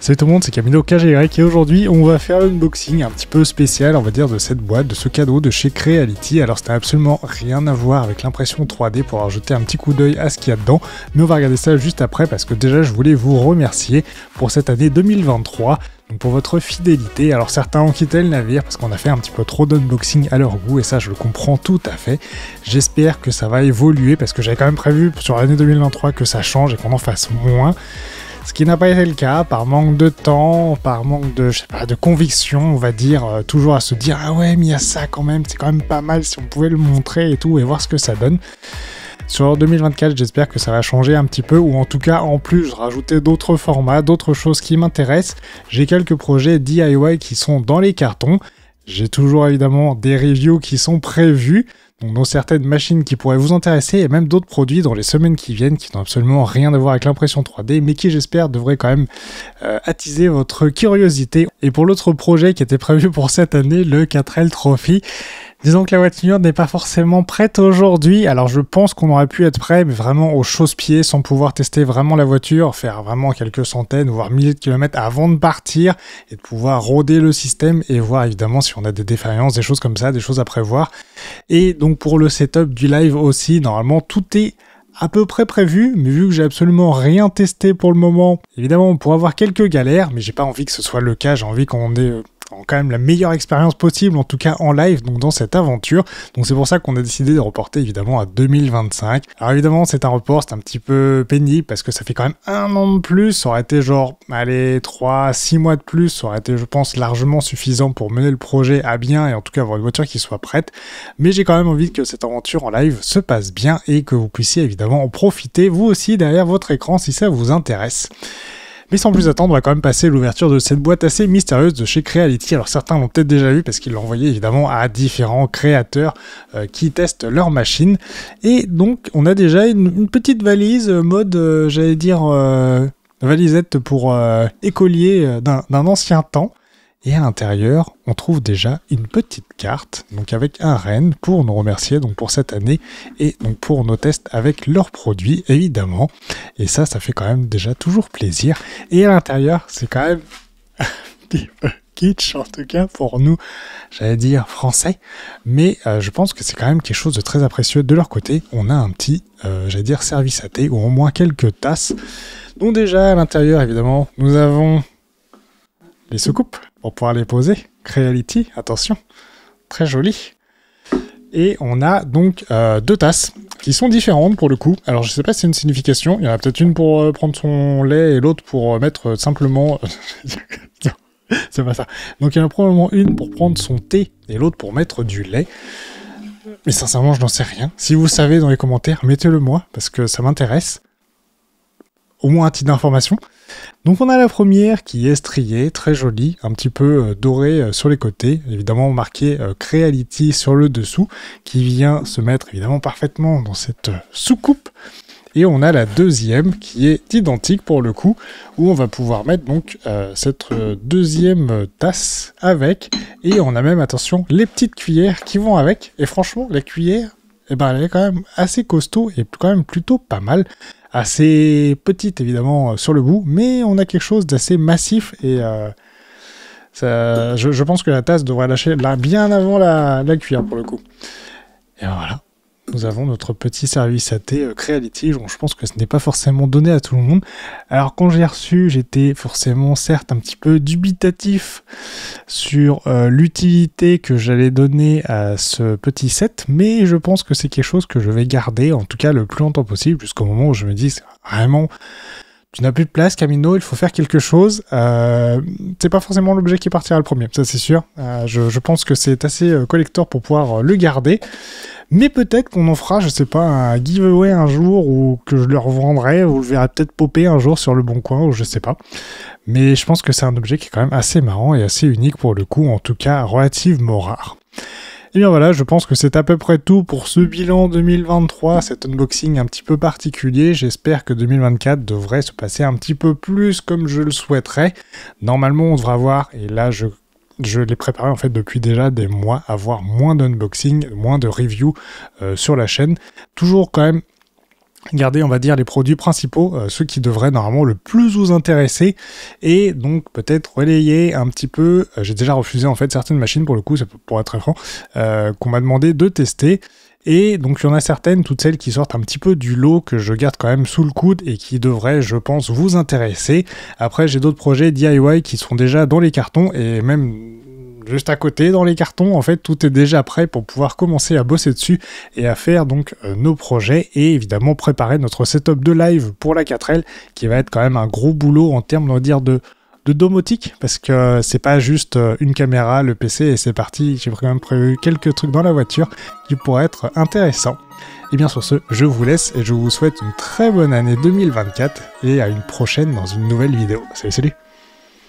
Salut tout le monde, c'est Camilo KGY et aujourd'hui on va faire l'unboxing un petit peu spécial, on va dire, de cette boîte, de ce cadeau de chez Creality. Alors ça n'a absolument rien à voir avec l'impression 3D pour avoir jeté un petit coup d'œil à ce qu'il y a dedans, mais on va regarder ça juste après parce que déjà je voulais vous remercier pour cette année 2023. Donc pour votre fidélité. Alors certains ont quitté le navire parce qu'on a fait un petit peu trop d'unboxing à leur goût et ça je le comprends tout à fait. J'espère que ça va évoluer parce que j'avais quand même prévu sur l'année 2023 que ça change et qu'on en fasse moins. Ce qui n'a pas été le cas, par manque de temps, par manque de, je sais pas, de conviction, on va dire, toujours à se dire « Ah ouais, mais il y a ça quand même, c'est quand même pas mal si on pouvait le montrer et tout, et voir ce que ça donne. » Sur 2024, j'espère que ça va changer un petit peu, ou en tout cas, en plus, rajouter d'autres formats, d'autres choses qui m'intéressent. J'ai quelques projets DIY qui sont dans les cartons. J'ai toujours évidemment des reviews qui sont prévues, donc dans certaines machines qui pourraient vous intéresser, et même d'autres produits dans les semaines qui viennent qui n'ont absolument rien à voir avec l'impression 3D, mais qui j'espère devraient quand même attiser votre curiosité. Et pour l'autre projet qui était prévu pour cette année, le 4L Trophy, disons que la voiture n'est pas forcément prête aujourd'hui, alors je pense qu'on aurait pu être prêt, mais vraiment au chausse-pied, sans pouvoir tester vraiment la voiture, faire vraiment quelques centaines, voire milliers de kilomètres avant de partir, et de pouvoir rôder le système, et voir évidemment si on a des défaillances, des choses comme ça, des choses à prévoir. Et donc pour le setup du live aussi, normalement tout est à peu près prévu, mais vu que j'ai absolument rien testé pour le moment, évidemment on pourrait avoir quelques galères, mais j'ai pas envie que ce soit le cas, j'ai envie qu'on ait quand même la meilleure expérience possible, en tout cas en live, donc dans cette aventure. Donc c'est pour ça qu'on a décidé de reporter évidemment à 2025. Alors évidemment c'est un report, c'est un petit peu pénible parce que ça fait quand même un an de plus, ça aurait été genre, allez, 3-6 mois de plus, ça aurait été je pense largement suffisant pour mener le projet à bien et en tout cas avoir une voiture qui soit prête. Mais j'ai quand même envie que cette aventure en live se passe bien et que vous puissiez évidemment en profiter vous aussi derrière votre écran si ça vous intéresse. Mais sans plus attendre, on va quand même passer à l'ouverture de cette boîte assez mystérieuse de chez Creality. Alors certains l'ont peut-être déjà vu parce qu'ils l'ont envoyé évidemment à différents créateurs qui testent leur machine. Et donc on a déjà une petite valise mode, j'allais dire, valisette pour écolier d'un ancien temps. Et à l'intérieur, on trouve déjà une petite carte, donc avec un renne pour nous remercier donc pour cette année et donc pour nos tests avec leurs produits évidemment. Et ça fait quand même déjà toujours plaisir. Et à l'intérieur, c'est quand même un petit peu kitsch en tout cas pour nous, j'allais dire français, mais je pense que c'est quand même quelque chose de très apprécieux de leur côté. On a un petit, j'allais dire service à thé ou au moins quelques tasses. Donc déjà à l'intérieur évidemment, nous avons les soucoupes pour pouvoir les poser. Creality, attention, très joli. Et on a donc deux tasses qui sont différentes pour le coup. Alors je sais pas si c'est une signification. Il y en a peut-être une pour prendre son lait et l'autre pour mettre simplement... non, c'est pas ça. Donc il y en a probablement une pour prendre son thé et l'autre pour mettre du lait. Mais sincèrement, je n'en sais rien. Si vous savez dans les commentaires, mettez-le moi parce que ça m'intéresse. Au moins un titre d'information. Donc on a la première qui est striée, très jolie, un petit peu dorée sur les côtés, évidemment marqué Creality sur le dessous, qui vient se mettre évidemment parfaitement dans cette soucoupe. Et on a la deuxième qui est identique pour le coup, où on va pouvoir mettre donc cette deuxième tasse avec, et on a même, attention, les petites cuillères qui vont avec, et franchement la cuillère, eh ben, elle est quand même assez costaud et quand même plutôt pas mal. Assez petite évidemment sur le bout, mais on a quelque chose d'assez massif et je pense que la tasse devrait lâcher là bien avant la cuillère pour le coup. Et voilà, nous avons notre petit service à thé Creality. Je pense que ce n'est pas forcément donné à tout le monde. Alors quand j'ai reçu, j'étais forcément certes un petit peu dubitatif sur l'utilité que j'allais donner à ce petit set, mais je pense que c'est quelque chose que je vais garder, en tout cas le plus longtemps possible, jusqu'au moment où je me dis, vraiment, tu n'as plus de place, Camino, il faut faire quelque chose. C'est pas forcément l'objet qui partira le premier, ça c'est sûr. Je pense que c'est assez collector pour pouvoir le garder. Mais peut-être qu'on en fera, je sais pas, un giveaway un jour, ou que je le revendrai, ou je le verrai peut-être popper un jour sur le bon coin, ou je sais pas. Mais je pense que c'est un objet qui est quand même assez marrant et assez unique pour le coup, en tout cas relativement rare. Et bien voilà, je pense que c'est à peu près tout pour ce bilan 2023, cet unboxing un petit peu particulier. J'espère que 2024 devrait se passer un petit peu plus comme je le souhaiterais. Normalement, on devra avoir, et là je l'ai préparé en fait depuis déjà des mois, avoir moins d'unboxing, moins de reviews sur la chaîne. Toujours quand même garder, on va dire, les produits principaux, ceux qui devraient normalement le plus vous intéresser, et donc peut-être relayer un petit peu, j'ai déjà refusé en fait certaines machines pour le coup, pour être très franc, qu'on m'a demandé de tester, et donc il y en a certaines, toutes celles qui sortent un petit peu du lot, que je garde quand même sous le coude et qui devraient, je pense, vous intéresser. Après, j'ai d'autres projets DIY qui sont déjà dans les cartons, et même juste à côté dans les cartons, en fait tout est déjà prêt pour pouvoir commencer à bosser dessus et à faire donc nos projets, et évidemment préparer notre setup de live pour la 4L qui va être quand même un gros boulot en termes, on va dire, de domotique, parce que c'est pas juste une caméra, le PC et c'est parti. J'ai quand même prévu quelques trucs dans la voiture qui pourraient être intéressants. Et bien sur ce, je vous laisse et je vous souhaite une très bonne année 2024 et à une prochaine dans une nouvelle vidéo. Salut salut!